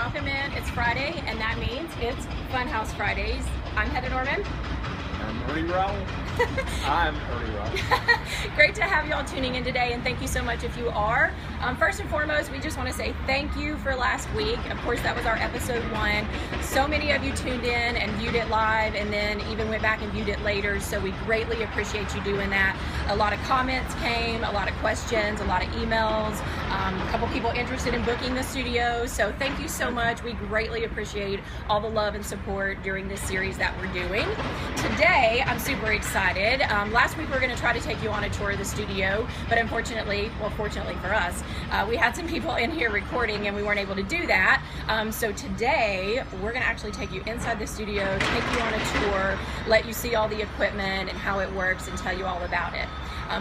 welcome in. It's Friday, and that means it's Funhouse Fridays. I'm Heather Norman. I'm ERNIE ROWELL. I'm ERNIE ROWELL. Great to have you all tuning in today, and thank you so much if you are. First and foremost, we just want to say thank you for last week. Of course, that was our episode 1. So many of you tuned in and viewed it live, and then even went back and viewed it later, so we greatly appreciate you doing that. A lot of comments came, a lot of questions, a lot of emails, a couple people interested in booking the studio, so thank you so much. We greatly appreciate all the love and support during this series that we're doing. Today, I'm super excited. Last week we were going to try to take you on a tour of the studio, but unfortunately, well, fortunately for us, we had some people in here recording and we weren't able to do that. So today, we're going to actually take you inside the studio, take you on a tour, let you see all the equipment and how it works, and tell you all about it.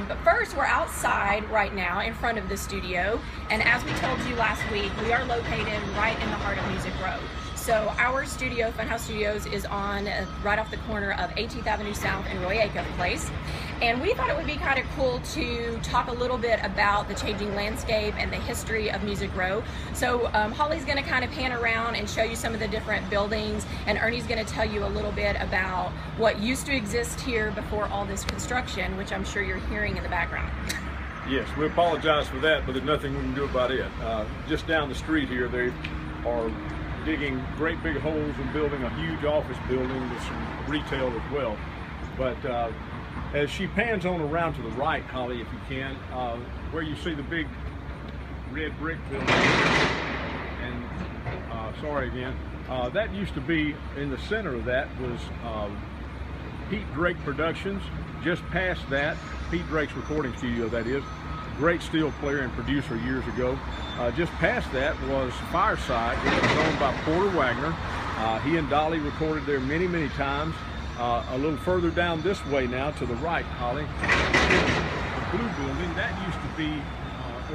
But first, we're outside right now in front of the studio, and as we told you last week, we are located right in the heart of Music Row. So our studio, Funhouse Studios, is on right off the corner of 18th Avenue South and Roy Acuff Place. And we thought it would be kind of cool to talk a little bit about the changing landscape and the history of Music Row. So Holly's going to kind of pan around and show you some of the different buildings, and Ernie's going to tell you a little bit about what used to exist here before all this construction, which I'm sure you're hearing in the background. Yes, we apologize for that, but there's nothing we can do about it. Just down the street here, they are digging great big holes and building a huge office building with some retail as well. But as she pans on around to the right, Holly, if you can, where you see the big red brick building, and sorry again, that used to be, in the center of that was Pete Drake Productions. Just past that, Pete Drake's recording studio, that is, great steel player and producer years ago. Just past that was Fireside, which was owned by Porter Wagner. He and Dolly recorded there many, many times. A little further down this way now, to the right, Holly, the blue building, that used to be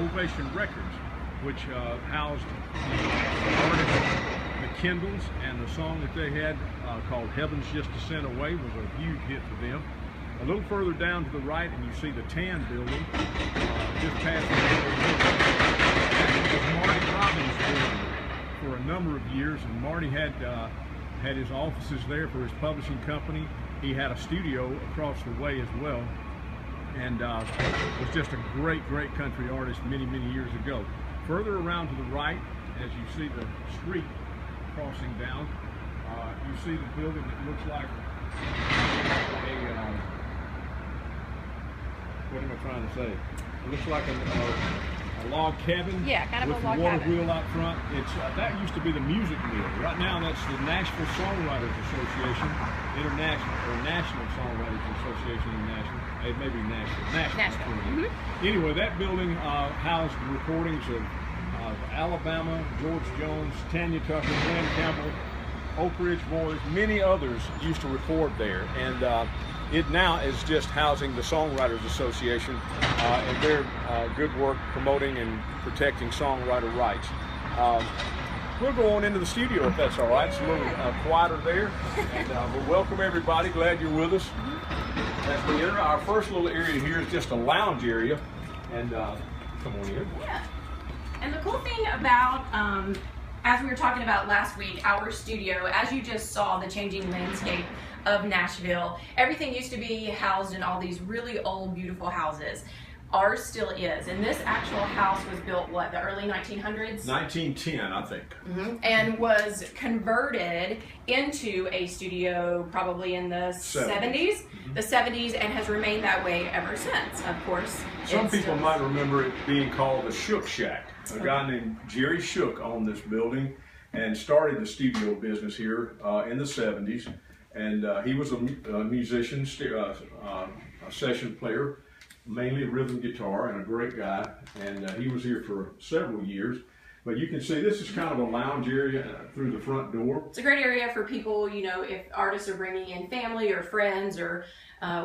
Ovation Records, which housed the artist the Kindles, and the song that they had called Heaven's Just a Cent Away was a huge hit for them. A little further down to the right, and you see the Tan building, just past the building. That was Marty Robbins' building for a number of years, and Marty had his offices there for his publishing company. He had a studio across the way as well, and was just a great, great country artist many, many years ago. Further around to the right, as you see the street crossing down, you see the building that looks like a what am I trying to say? It looks like a log cabin. Yeah, kind of with a log a water cabin. wheel out front. It's that used to be the music mill. Right now, that's the Nashville Songwriters Association, International or National Songwriters Association International. It may be National. Anyway, that building housed the recordings of Alabama, George Jones, Tanya Tucker, Glenn Campbell, Oak Ridge Boys, many others used to record there, and it now is just housing the Songwriters Association and their good work promoting and protecting songwriter rights. We'll go on into the studio if that's all right. It's a little quieter there, and we'll welcome everybody. Glad you're with us. As we enter, our first little area here is just a lounge area, and come on in. Yeah. And the cool thing about, as we were talking about last week, our studio, as you just saw the changing landscape of Nashville, everything used to be housed in all these really old, beautiful houses. Ours still is, and this actual house was built, what, the early 1900s? 1910, I think. And was converted into a studio probably in the 70s, the 70s, and has remained that way ever since, of course. Some people might remember it being called the Shook Shack. A guy named Jerry Shook owned this building and started the studio business here in the 70s. And he was a musician, a session player, mainly rhythm guitar, and a great guy. And he was here for several years. But you can see this is kind of a lounge area through the front door. It's a great area for people, you know, if artists are bringing in family or friends or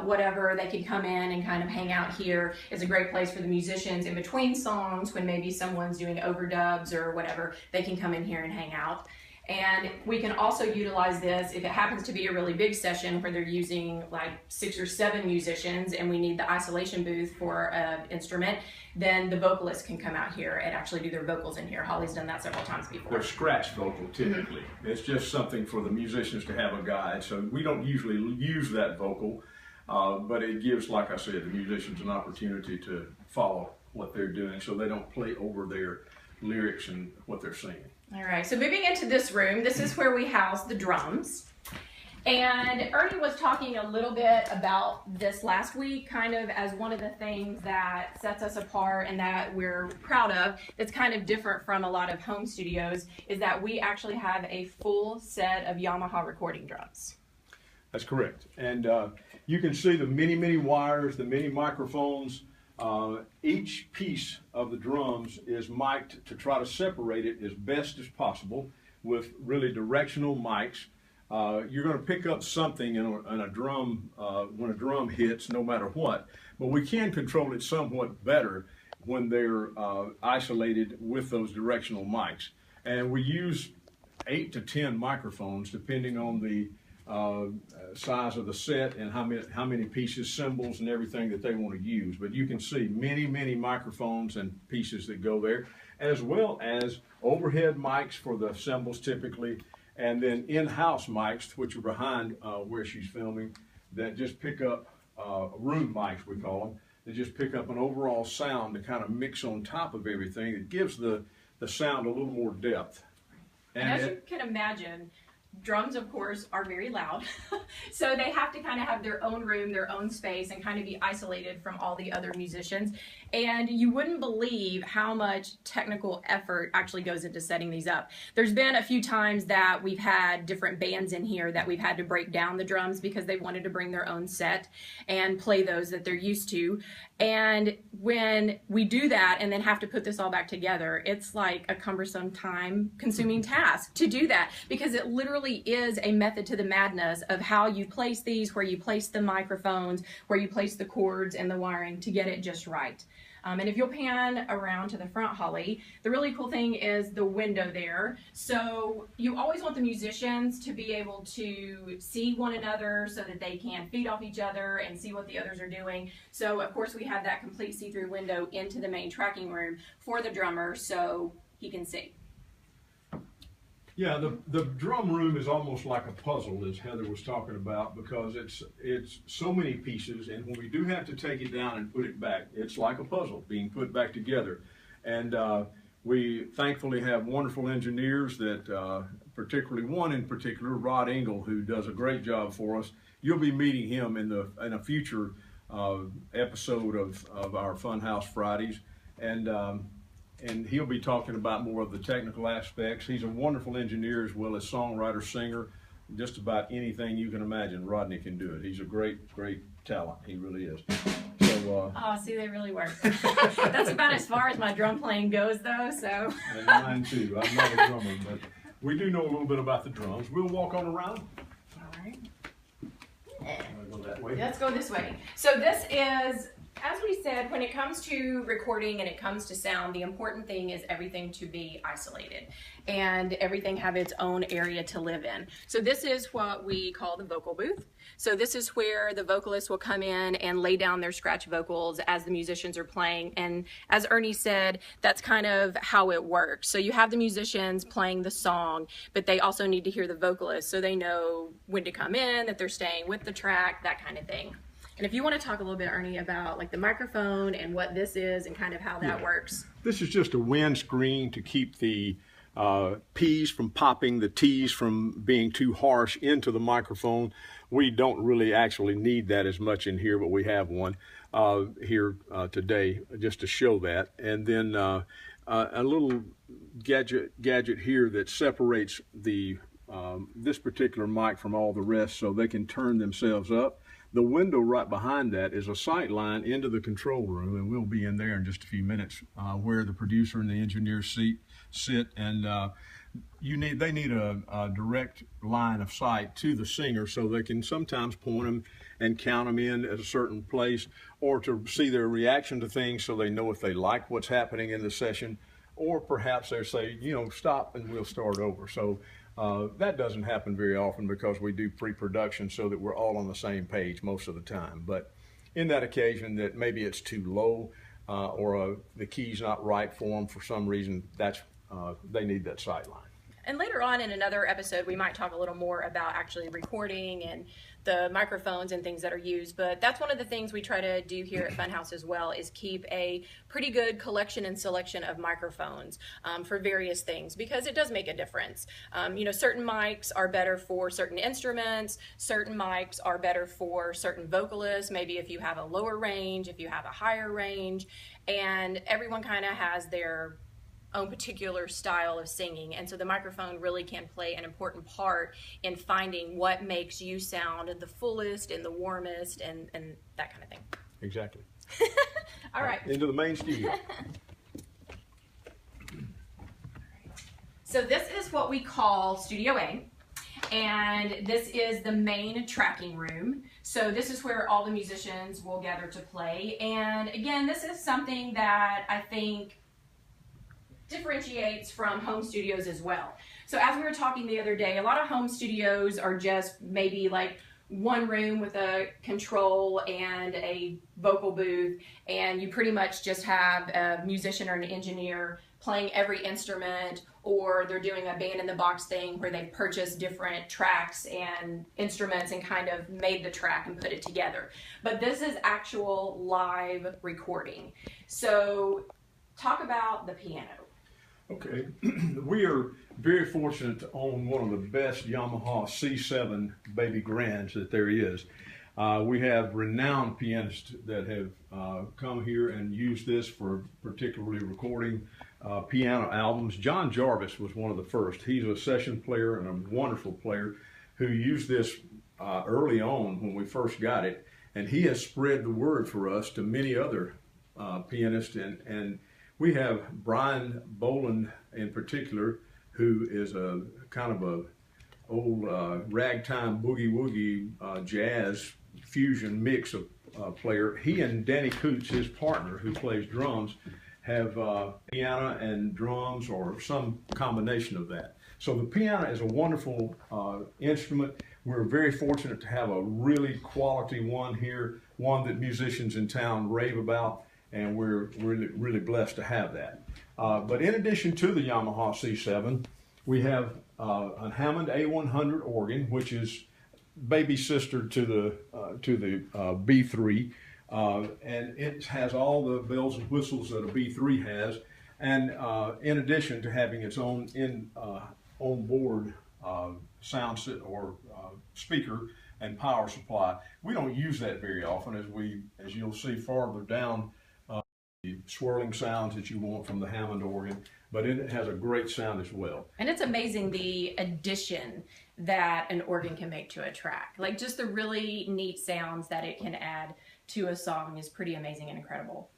whatever, they can come in and kind of hang out here. It's a great place for the musicians in between songs when maybe someone's doing overdubs or whatever. They can come in here and hang out. And we can also utilize this if it happens to be a really big session where they're using like 6 or 7 musicians and we need the isolation booth for an instrument, then the vocalist can come out here and actually do their vocals in here. Holly's done that several times before. They're scratch vocal typically. It's just something for the musicians to have a guide. So we don't usually use that vocal, but it gives, like I said, the musicians an opportunity to follow what they're doing so they don't play over their lyrics and what they're singing. All right, so moving into this room, this is where we house the drums. And Ernie was talking a little bit about this last week, kind of as one of the things that sets us apart and that we're proud of, that's kind of different from a lot of home studios, is that we actually have a full set of Yamaha recording drums. That's correct. And you can see the many wires, the many microphones. Each piece of the drums is mic'd to try to separate it as best as possible with really directional mics. You're going to pick up something in a drum when a drum hits, no matter what, but we can control it somewhat better when they're isolated with those directional mics. And we use 8 to 10 microphones depending on the size of the set and how many pieces, cymbals, and everything that they want to use. But you can see many microphones and pieces that go there, as well as overhead mics for the cymbals typically, and then in-house mics, which are behind where she's filming, that just pick up room mics, we call them. They just pick up an overall sound to kind of mix on top of everything. It gives the sound a little more depth. And as you can imagine, drums, of course, are very loud, so they have to kind of have their own room, their own space, and kind of be isolated from all the other musicians. And you wouldn't believe how much technical effort actually goes into setting these up. There's been a few times that we've had different bands in here that we've had to break down the drums because they wanted to bring their own set and play those that they're used to. And when we do that and then have to put this all back together, it's like a cumbersome, time-consuming task to do that, because it literally is a method to the madness of how you place these, where you place the microphones, where you place the cords and the wiring to get it just right. And if you'll pan around to the front, Holly, the really cool thing is the window there. So you always want the musicians to be able to see one another so that they can feed off each other and see what the others are doing. So of course we have that complete see-through window into the main tracking room for the drummer so he can see. Yeah, the drum room is almost like a puzzle, as Heather was talking about, because it's so many pieces, and when we do have to take it down and put it back, it's like a puzzle being put back together. And we thankfully have wonderful engineers that, particularly one in particular, Rod Engel, who does a great job for us. You'll be meeting him in a future episode of our Funhouse Fridays. And he'll be talking about more of the technical aspects. He's a wonderful engineer as well as songwriter, singer. Just about anything you can imagine, Rodney can do it. He's a great talent. He really is. So, oh, see, they really work. That's about as far as my drum playing goes, though. So. And mine too. I'm not a drummer, but we do know a little bit about the drums. We'll walk on around. All right. Go that way. Let's go this way. So this is, as we said, when it comes to recording and it comes to sound, the important thing is everything to be isolated and everything have its own area to live in. So this is what we call the vocal booth. So this is where the vocalists will come in and lay down their scratch vocals as the musicians are playing. And as Ernie said, that's kind of how it works. So you have the musicians playing the song, but they also need to hear the vocalists so they know when to come in, that they're staying with the track, that kind of thing. And if you want to talk a little bit, Ernie, about like the microphone and what this is and kind of how that works. This is just a wind screen to keep the P's from popping, the T's from being too harsh into the microphone. We don't really actually need that as much in here, but we have one here today just to show that. And then a little gadget here that separates the this particular mic from all the rest so they can turn themselves up. The window right behind that is a sight line into the control room, and we'll be in there in just a few minutes where the producer and the engineer sit, and they need a direct line of sight to the singer so they can sometimes point them and count them in at a certain place, or to see their reaction to things so they know if they like what's happening in the session, or perhaps they say, you know, stop and we'll start over. So That doesn't happen very often because we do pre-production so that we're all on the same page most of the time. But in that occasion that maybe it's too low or the key's not right for them for some reason, they need that sideline. And later on in another episode, we might talk a little more about actually recording and the microphones and things that are used. But that's one of the things we try to do here at Funhouse as well, is keep a pretty good collection and selection of microphones for various things, because it does make a difference. You know, certain mics are better for certain instruments. Certain mics are better for certain vocalists. Maybe if you have a lower range, if you have a higher range, and everyone kind of has their own particular style of singing, and so the microphone really can play an important part in finding what makes you sound the fullest and the warmest and that kind of thing. Exactly. All right. Into the main studio. So this is what we call Studio A, and this is the main tracking room. So this is where all the musicians will gather to play, and again, this is something that I think differentiates from home studios as well. So as we were talking the other day, a lot of home studios are just maybe like one room with a control and a vocal booth, and you pretty much just have a musician or an engineer playing every instrument, or they're doing a band in the box thing where they purchase different tracks and instruments and kind of made the track and put it together. But this is actual live recording. So talk about the piano. Okay, we are very fortunate to own one of the best Yamaha C7 baby grands that there is. We have renowned pianists that have come here and used this for particularly recording piano albums. John Jarvis was one of the first. He's a session player and a wonderful player who used this early on when we first got it, and he has spread the word for us to many other pianists, and we have Brian Boland in particular, who is a kind of a old ragtime boogie woogie jazz fusion mix of player. He and Danny Coots, his partner who plays drums, have piano and drums or some combination of that. So the piano is a wonderful instrument. We're very fortunate to have a really quality one here, one that musicians in town rave about, and we're really blessed to have that. But in addition to the Yamaha C7, we have a Hammond A100 organ, which is baby sister to the B3, and it has all the bells and whistles that a B3 has, and in addition to having its own onboard sound or speaker and power supply. We don't use that very often, as you'll see farther down. The swirling sounds that you want from the Hammond organ, but it has a great sound as well. And it's amazing the addition that an organ can make to a track. Like just the really neat sounds that it can add to a song is pretty amazing and incredible.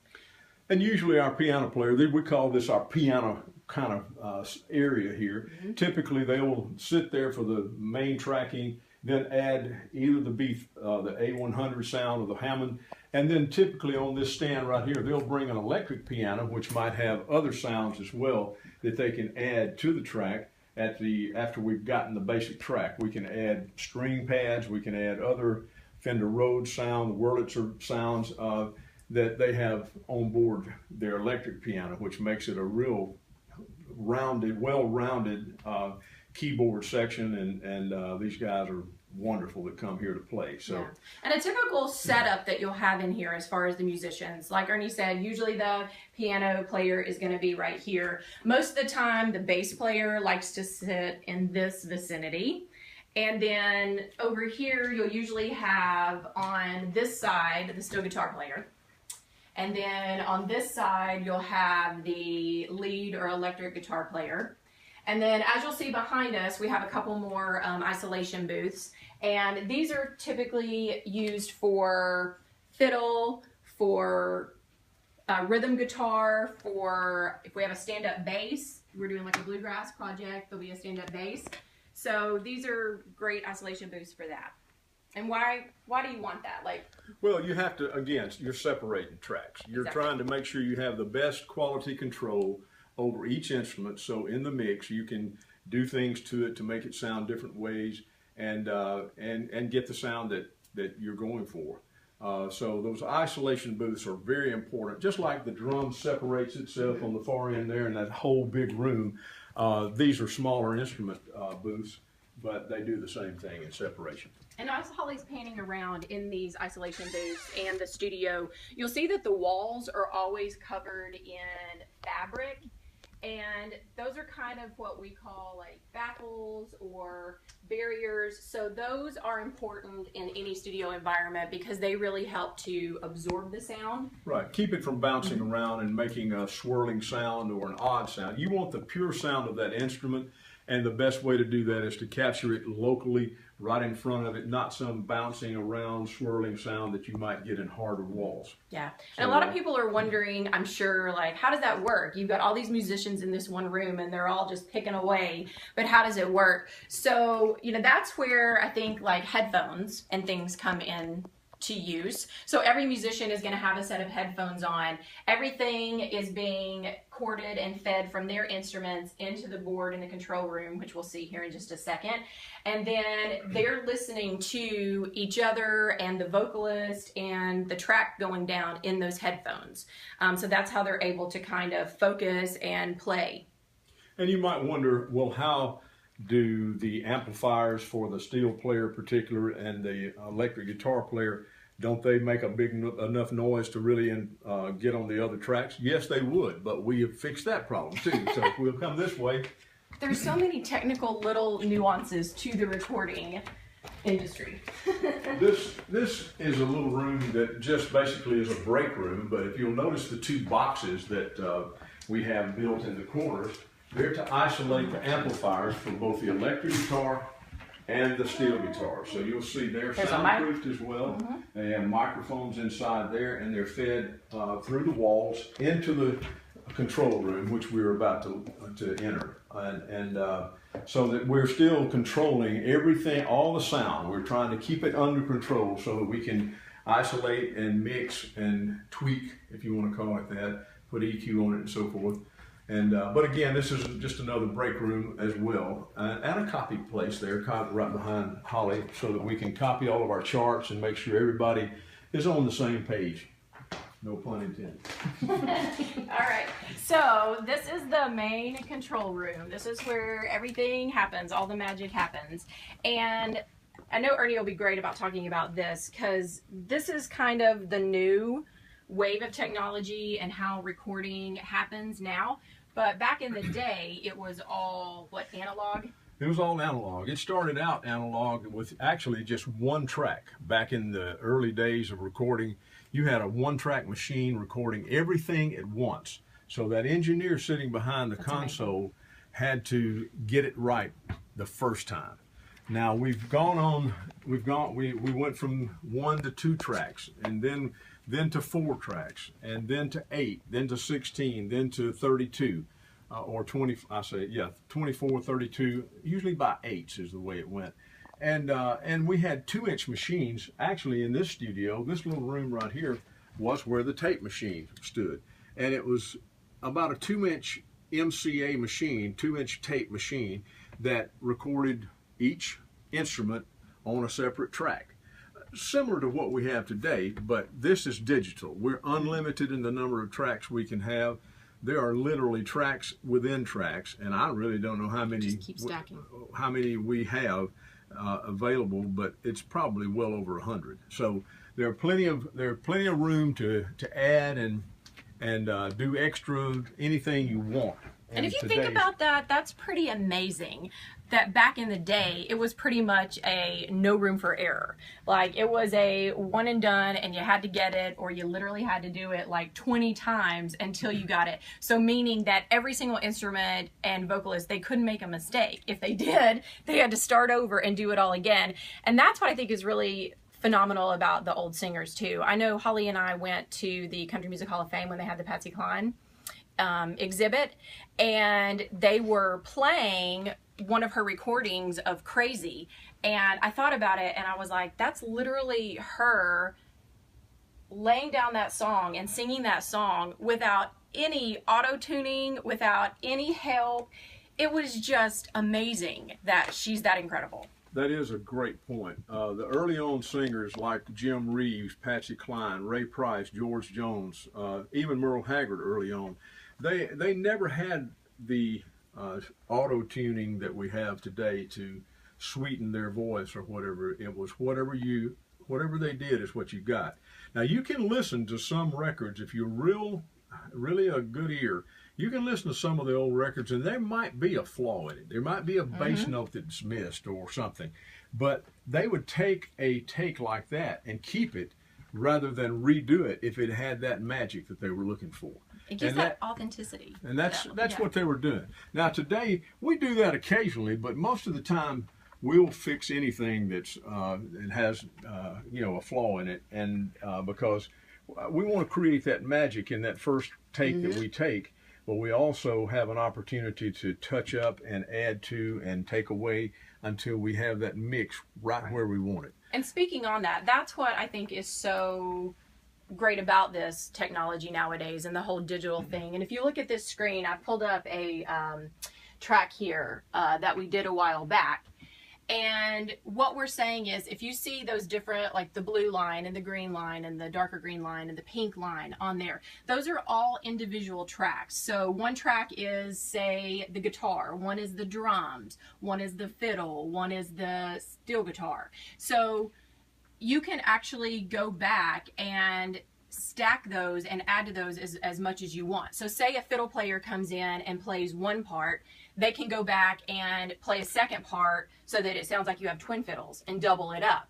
And usually our piano player, we call this our piano kind of area here. Mm-hmm. Typically they will sit there for the main tracking, then add either the A100 sound or the Hammond, and then typically on this stand right here, they'll bring an electric piano, which might have other sounds as well that they can add to the track after we've gotten the basic track. We can add string pads, we can add other Fender Rhodes sound, Wurlitzer sounds that they have on board their electric piano, which makes it a real rounded, well-rounded keyboard section, and these guys are wonderful that come here to play. So yeah. And a typical setup that you'll have in here as far as the musicians, like Ernie said, usually the piano player is going to be right here. Most of the time the bass player likes to sit in this vicinity, and then over here you'll usually have on this side the steel guitar player, and then on this side you'll have the lead or electric guitar player. And then as you'll see behind us, we have a couple more isolation booths, and these are typically used for fiddle, for rhythm guitar, for if we have a stand-up bass, we're doing like a bluegrass project, there'll be a stand-up bass. So these are great isolation booths for that. And why do you want that? Well, you have to, again, you're separating tracks. You're exactly. Trying to make sure you have the best quality control over each instrument, so in the mix you can do things to it to make it sound different ways, and get the sound that you're going for. So those isolation booths are very important. Just like the drum separates itself on the far end there in that whole big room, these are smaller instrument booths, but they do the same thing in separation. And as Holly's panning around in these isolation booths and the studio, you'll see that the walls are always covered in fabric. And those are kind of what we call like baffles or barriers. So those are important in any studio environment because they really help to absorb the sound. Right, keep it from bouncing around and making a swirling sound or an odd sound. You want the pure sound of that instrument, and the best way to do that is to capture it locally, right in front of it, not some bouncing around, swirling sound that you might get in harder walls. Yeah, and a lot of people are wondering, I'm sure, like, how does that work? You've got all these musicians in this one room and they're all just picking away, but how does it work? So, you know, that's where I think like headphones and things come in to use. So every musician is going to have a set of headphones on. Everything is being corded and fed from their instruments into the board in the control room, which we'll see here in just a second. And then they're listening to each other and the vocalist and the track going down in those headphones. So that's how they're able to kind of focus and play. And you might wonder, well, how do the amplifiers for the steel player in particular and the electric guitar player, don't they make a big enough noise to really get on the other tracks? Yes, they would, but we have fixed that problem too. So if we'll come this way. There's so many technical little nuances to the recording industry. This is a little room that just basically is a break room, but if you'll notice the two boxes that we have built in the corners, they're to isolate the amplifiers for both the electric guitar and the steel guitar. So you'll see they're soundproofed as well. They have microphones inside there, and they're fed through the walls into the control room, which we're about to enter. So that we're still controlling everything, all the sound. We're trying to keep it under control so that we can isolate and mix and tweak, if you want to call it that, put EQ on it and so forth. But again, this is just another break room as well, and a copy place there, right behind Holly, so that we can copy all of our charts and make sure everybody is on the same page. No pun intended. All right, so this is the main control room. This is where everything happens, all the magic happens. And I know Ernie will be great about talking about this because this is kind of the new wave of technology and how recording happens now. But back in the day, it was all, what, analog? It was all analog. It started out analog with actually just one track. Back in the early days of recording, you had a one-track machine recording everything at once. So that engineer sitting behind the console had to get it right the first time. Now we went from 1 to 2 tracks, and then to 4 tracks, and then to 8, then to 16, then to 32, or 20, 24, 32, usually by 8s is the way it went. And we had 2-inch machines. Actually, in this studio, this little room right here was where the tape machine stood. And it was about a 2-inch MCA machine, 2-inch tape machine, that recorded each instrument on a separate track. Similar to what we have today, but this is digital. We're unlimited in the number of tracks we can have. There are literally tracks within tracks, and I really don't know how many we have available, but it's probably well over 100. So there are plenty of room to add and do extra anything you want. And if you think about that, that's pretty amazing. That back in the day, it was pretty much a no room for error. Like, it was a one and done, and you had to get it, or you literally had to do it like 20 times until you got it. So meaning that every single instrument and vocalist, they couldn't make a mistake. If they did, they had to start over and do it all again. And that's what I think is really phenomenal about the old singers too. I know Holly and I went to the Country Music Hall of Fame when they had the Patsy Cline exhibit, and they were playing one of her recordings of Crazy, and I thought about it and I was like, that's literally her laying down that song and singing that song without any auto-tuning, without any help. it was just amazing that she's that incredible. That is a great point. The early on singers like Jim Reeves, Patsy Cline, Ray Price, George Jones, even Merle Haggard early on, they never had the auto tuning that we have today to sweeten their voice or whatever. It was whatever they did is what you got. Now you can listen to some records if you're really a good ear. You can listen to some of the old records and there might be a flaw in it. There might be a bass note that's missed or something. But they would take a take like that and keep it rather than redo it if it had that magic that they were looking for. It gives that authenticity. And that's what they were doing. Now today we do that occasionally, but most of the time we'll fix anything that's it has a flaw in it, and because we want to create that magic in that first take that we take. But we also have an opportunity to touch up and add to and take away until we have that mix right where we want it. And speaking on that, that's what I think is so great about this technology nowadays and the whole digital thing. And if you look at this screen, I pulled up a track here that we did a while back. And what we're saying is, if you see those different, like the blue line and the green line and the darker green line and the pink line on there, those are all individual tracks. So one track is, say, the guitar, one is the drums, one is the fiddle, one is the steel guitar. So you can actually go back and stack those and add to those as much as you want. So say a fiddle player comes in and plays one part, they can go back and play a second part so that it sounds like you have twin fiddles and double it up.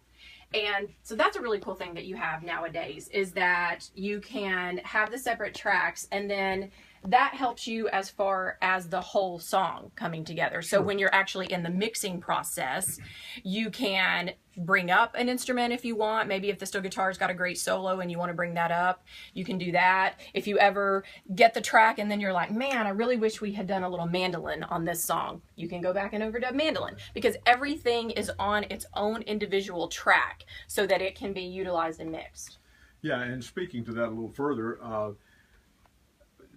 And so that's a really cool thing that you have nowadays, is that you can have the separate tracks, and then that helps you as far as the whole song coming together. So when you're actually in the mixing process, you can bring up an instrument if you want. Maybe if the steel guitar's got a great solo and you want to bring that up, you can do that. If you ever get the track and then you're like, man, I really wish we had done a little mandolin on this song, you can go back and overdub mandolin, because everything is on its own individual track so that it can be utilized and mixed. Yeah, and speaking to that a little further,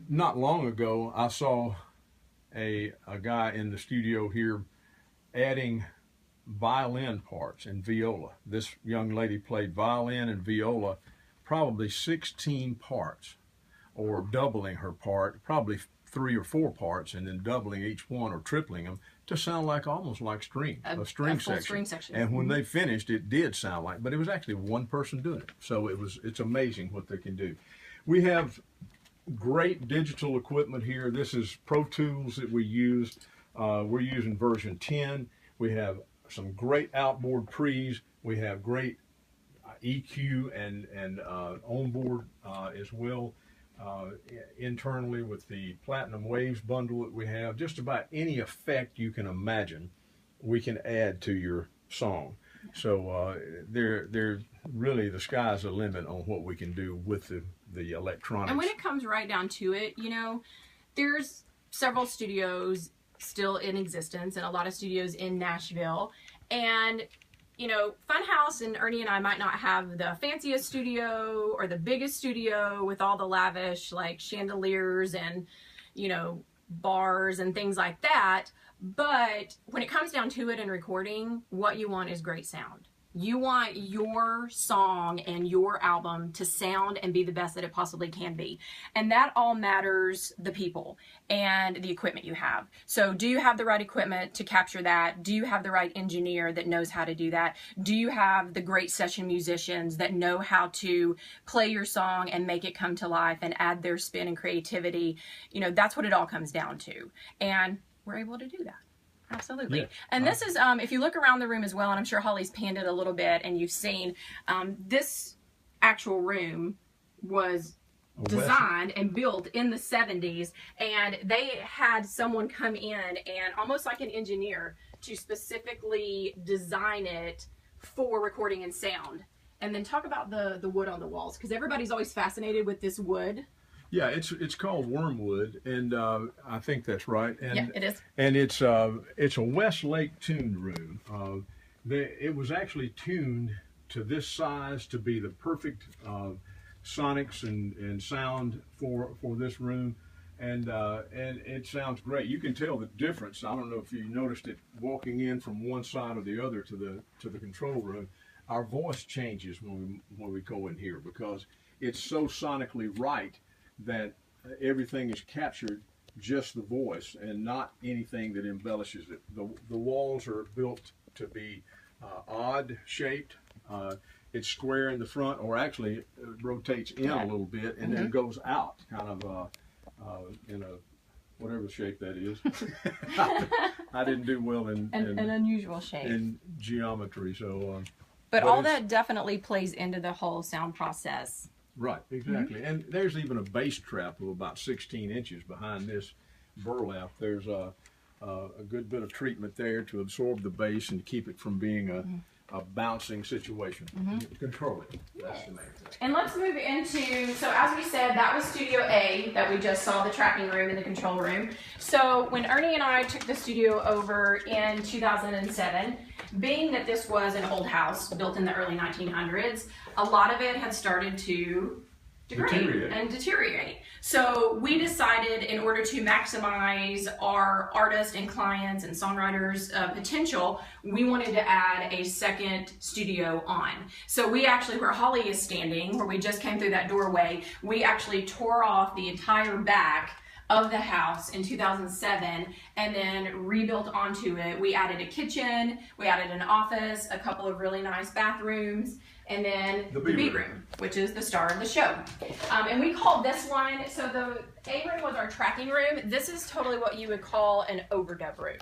not long ago I saw a guy in the studio here adding violin parts and viola. This young lady played violin and viola, probably 16 parts, or doubling her part, probably 3 or 4 parts, and then doubling each one or tripling them to sound like almost like a string section. And when they finished, it did sound like, but it was actually one person doing it. So it's amazing what they can do. We have great digital equipment here. This is Pro Tools that we use. We're using version 10. We have some great outboard pre's. We have great EQ and onboard as well. Internally with the Platinum Waves bundle that we have, just about any effect you can imagine, we can add to your song. So they're really, the sky's the limit on what we can do with the electronics. And when it comes right down to it, there's several studios still in existence and a lot of studios in Nashville. And Funhouse and Ernie and I might not have the fanciest studio or the biggest studio with all the lavish like chandeliers and bars and things like that, but when it comes down to it in recording, what you want is great sound. You want your song and your album to sound and be the best that it possibly can be. And that all matters the people and the equipment you have. So do you have the right equipment to capture that? Do you have the right engineer that knows how to do that? Do you have the great session musicians that know how to play your song and make it come to life and add their spin and creativity? That's what it all comes down to. And we're able to do that. Absolutely. Yeah. And this is, if you look around the room as well, and I'm sure Holly's panned it a little bit and you've seen, this actual room was designed and built in the 70s, and they had someone come in and almost like an engineer to specifically design it for recording and sound. And then talk about the wood on the walls, because everybody's always fascinated with this wood. Yeah, it's called wormwood, and I think that's right. And, yeah, it is. And it's a Westlake tuned room. It was actually tuned to this size to be the perfect sonics and sound for this room. and it sounds great. You can tell the difference. I don't know if you noticed it walking in from one side or the other to the control room. Our voice changes when we go in here because it's so sonically right that everything is captured, just the voice and not anything that embellishes it. The walls are built to be odd shaped. It's square in the front, or actually it rotates in a little bit and then goes out, kind of in a whatever shape that is. I didn't do well in an unusual shape in geometry, so. But all that definitely plays into the whole sound process. Right, exactly. And there's even a bass trap of about 16 inches behind this burlap. There's a good bit of treatment there to absorb the bass and keep it from being a bouncing situation. Control it. That's the main thing. And let's move into, so as we said, that was Studio A that we just saw, the tracking room and the control room. So when Ernie and I took the studio over in 2007, being that this was an old house built in the early 1900s, a lot of it had started to degrade and deteriorate. So we decided, in order to maximize our artists and clients and songwriters' potential, we wanted to add a second studio on. So we actually, where Holly is standing, where we just came through that doorway, we actually tore off the entire back of the house in 2007 and then rebuilt onto it. We added a kitchen, we added an office, a couple of really nice bathrooms, and then the B room, which is the star of the show. And we called this one, so the A room was our tracking room. This is totally what you would call an overdub room.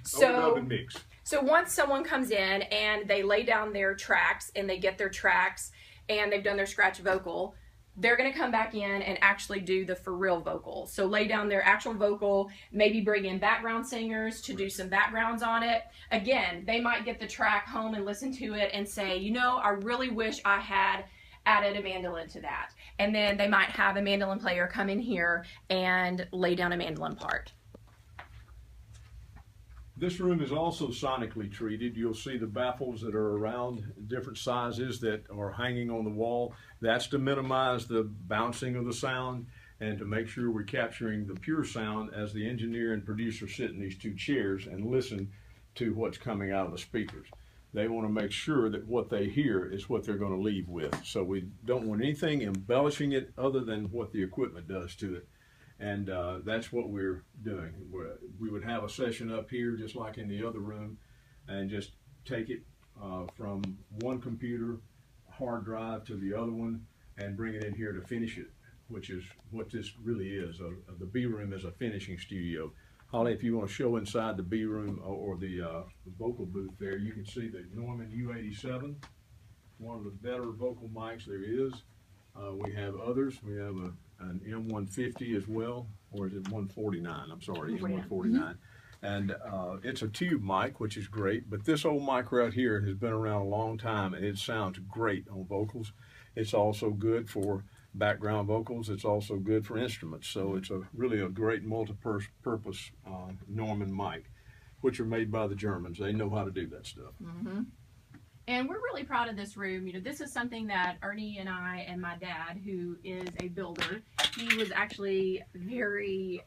Overdub and mix. So once someone comes in and they lay down their tracks and they get their tracks and they've done their scratch vocal, they're going to come back in and actually do the for real vocal. So lay down their actual vocal, maybe bring in background singers to do some backgrounds on it. Again, they might get the track home and listen to it and say, you know, I really wish I had added a mandolin to that. And then they might have a mandolin player come in here and lay down a mandolin part. This room is also sonically treated. You'll see the baffles that are around different sizes that are hanging on the wall. That's to minimize the bouncing of the sound and to make sure we're capturing the pure sound as the engineer and producer sit in these two chairs and listen to what's coming out of the speakers. They want to make sure that what they hear is what they're going to leave with. So we don't want anything embellishing it other than what the equipment does to it. And that's what we're doing. We would have a session up here just like in the other room and just take it from one computer hard drive to the other one and bring it in here to finish it, which is what this really is. The B room is a finishing studio. Holly, if you want to show inside the B room or the vocal booth there, you can see the Neumann U87, one of the better vocal mics there is. We have others. We have an M150 as well, or is it 149? I'm sorry, M149. And it's a tube mic, which is great, but this old mic right here has been around a long time and it sounds great on vocals. It's also good for background vocals. It's also good for instruments. So it's really a great multi-purpose Neumann mic, which are made by the Germans. They know how to do that stuff. And we're really proud of this room. You know, this is something that Ernie and I and my dad, who is a builder, he was actually very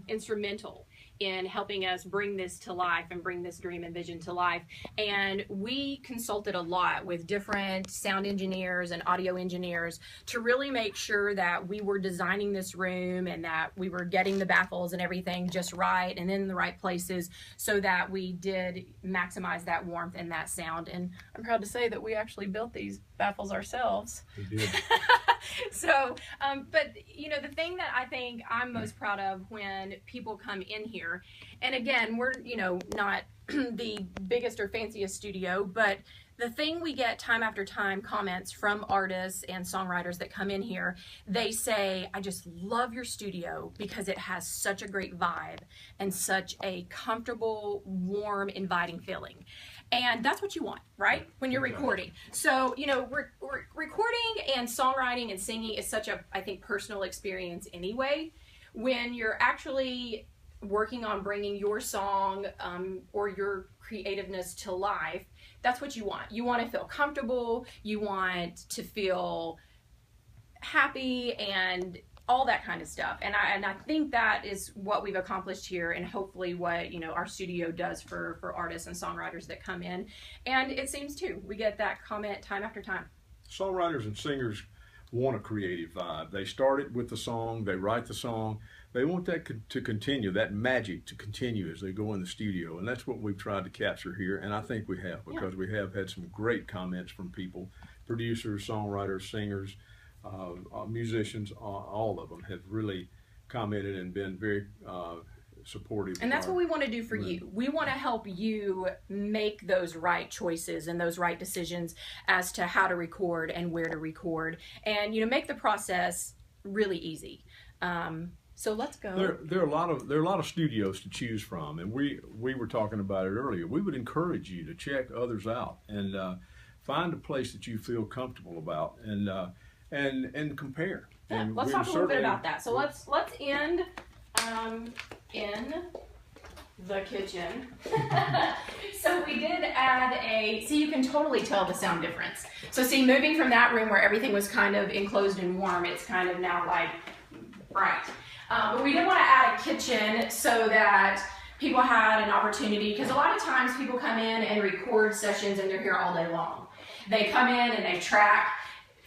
instrumental in helping us bring this to life and bring this dream and vision to life. And we consulted a lot with different sound engineers and audio engineers to really make sure that we were designing this room and that we were getting the baffles and everything just right and in the right places so that we did maximize that warmth and that sound. And I'm proud to say that we actually built these baffles ourselves. We did. So, but you know, the thing that I think I'm most proud of when people come in here, and again, we're, you know, not the biggest or fanciest studio, but the thing we get time after time comments from artists and songwriters that come in here, they say, I just love your studio because it has such a great vibe and such a comfortable, warm, inviting feeling. And that's what you want, right? When you're recording. So, you know, recording and songwriting and singing is such a, I think, personal experience anyway. When you're actually working on bringing your song or your creativeness to life, that's what you want. You want to feel comfortable. You want to feel happy and all that kind of stuff. And I think that is what we've accomplished here, and hopefully what, you know, our studio does for artists and songwriters that come in. And it seems too, we get that comment time after time. Songwriters and singers want a creative vibe. They start it with the song, they write the song, they want that to continue, that magic to continue as they go in the studio. And that's what we've tried to capture here, and I think we have, because we have had some great comments from people, producers, songwriters, singers, musicians. All of them have really commented and been very supportive. And that's what we want to do for you. We want to help you make those right choices and those right decisions as to how to record and where to record, and, you know, make the process really easy. So let's go. There are a lot of studios to choose from, and we were talking about it earlier. We would encourage you to check others out and find a place that you feel comfortable about, and compare. Yeah, and let's talk a little bit about that. So let's end in the kitchen. So we did add see, you can totally tell the sound difference. So see, moving from that room where everything was kind of enclosed and warm, it's kind of now like bright. But we did want to add a kitchen so that people had an opportunity, because a lot of times people come in and record sessions and they're here all day long. They come in and they track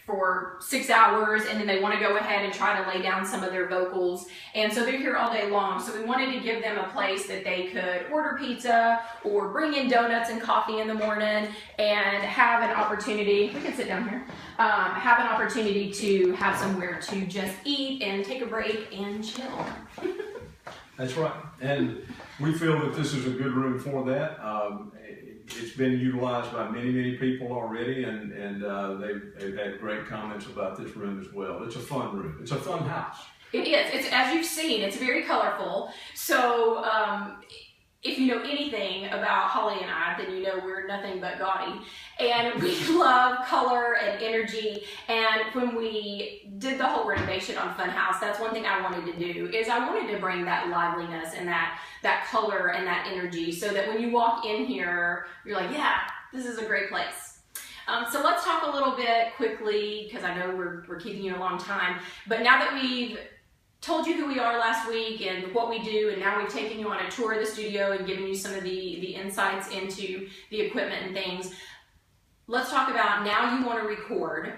for 6 hours, and then they want to go ahead and try to lay down some of their vocals, and so they're here all day long. So we wanted to give them a place that they could order pizza or bring in donuts and coffee in the morning and have an opportunity, we can sit down here, have an opportunity to have somewhere to just eat and take a break and chill. That's right, and we feel that this is a good room for that. It's been utilized by many people already, and they've had great comments about this room as well. It's a fun room. It's a fun house. It is. It's, as you've seen, it's very colorful. So if you know anything about Holly and I, then you know we're nothing but gaudy. And we love color and energy. And when we did the whole renovation on Funhouse, that's one thing I wanted to do, is I wanted to bring that liveliness and that color and that energy, so that when you walk in here, you're like, yeah, this is a great place. So let's talk a little bit quickly, because I know we're keeping you a long time. But now that we've told you who we are last week and what we do, and now we've taken you on a tour of the studio and given you some of the insights into the equipment and things, let's talk about, now you want to record.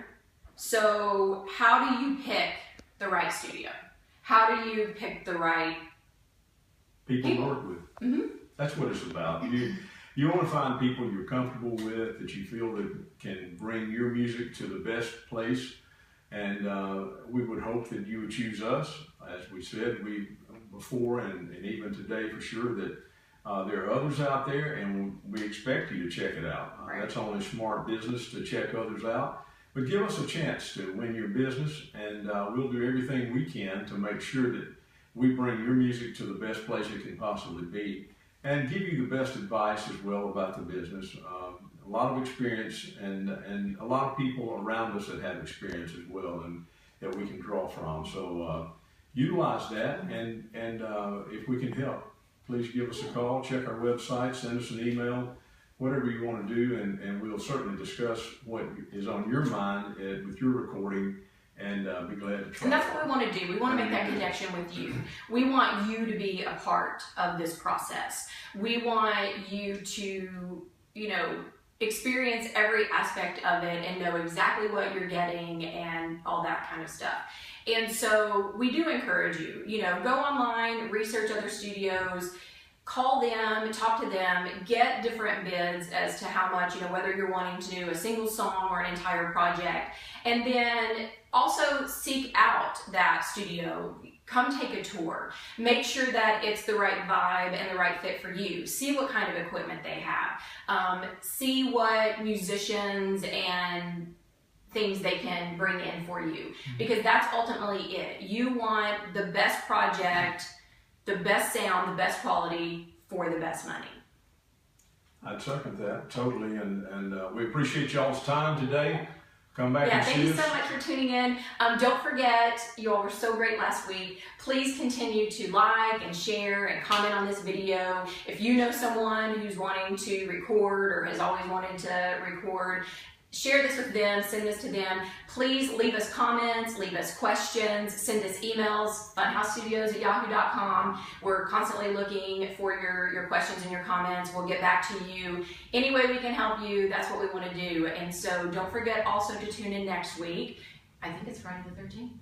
So how do you pick the right studio? How do you pick the right people to work with? Mm-hmm. That's what it's about. You want to find people you're comfortable with, that you feel that can bring your music to the best place, and we would hope that you would choose us. As we said before, and even today for sure, that there are others out there, and we expect you to check it out. That's only smart business, to check others out. But give us a chance to win your business, and we'll do everything we can to make sure that we bring your music to the best place it can possibly be, and give you the best advice as well about the business. A lot of experience, and a lot of people around us that have experience as well, and that we can draw from. So utilize that, and if we can help, please give us a call, check our website, send us an email, whatever you want to do, and we'll certainly discuss what is on your mind with your recording, and be glad to try. And that's what we want to do. We want to make that connection with you. We want you to be a part of this process. We want you to, you know, experience every aspect of it and know exactly what you're getting and all that kind of stuff. And so we do encourage you, you know, go online, research other studios, call them, talk to them, get different bids as to how much, you know, whether you're wanting to do a single song or an entire project. And then also seek out that studio. Come take a tour. Make sure that it's the right vibe and the right fit for you. See what kind of equipment they have. See what musicians and things they can bring in for you, because that's ultimately it. You want the best project, the best sound, the best quality for the best money. I'd second that totally, and we appreciate y'all's time today. Come back and see us. Thank you so much for tuning in. Don't forget, you all were so great last week. Please continue to like and share and comment on this video. If you know someone who's wanting to record or has always wanted to record, share this with them, send this to them. Please leave us comments, leave us questions, send us emails, funhousestudios@yahoo.com. We're constantly looking for your questions and your comments. We'll get back to you. Any way we can help you, that's what we want to do. And so don't forget also to tune in next week. I think it's Friday the 13th.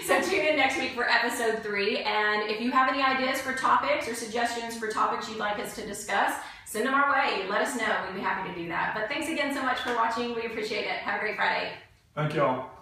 So tune in next week for episode 3. And if you have any ideas for topics or suggestions for topics you'd like us to discuss, send them our way. Let us know. We'd be happy to do that. But thanks again so much for watching. We appreciate it. Have a great Friday. Thank y'all.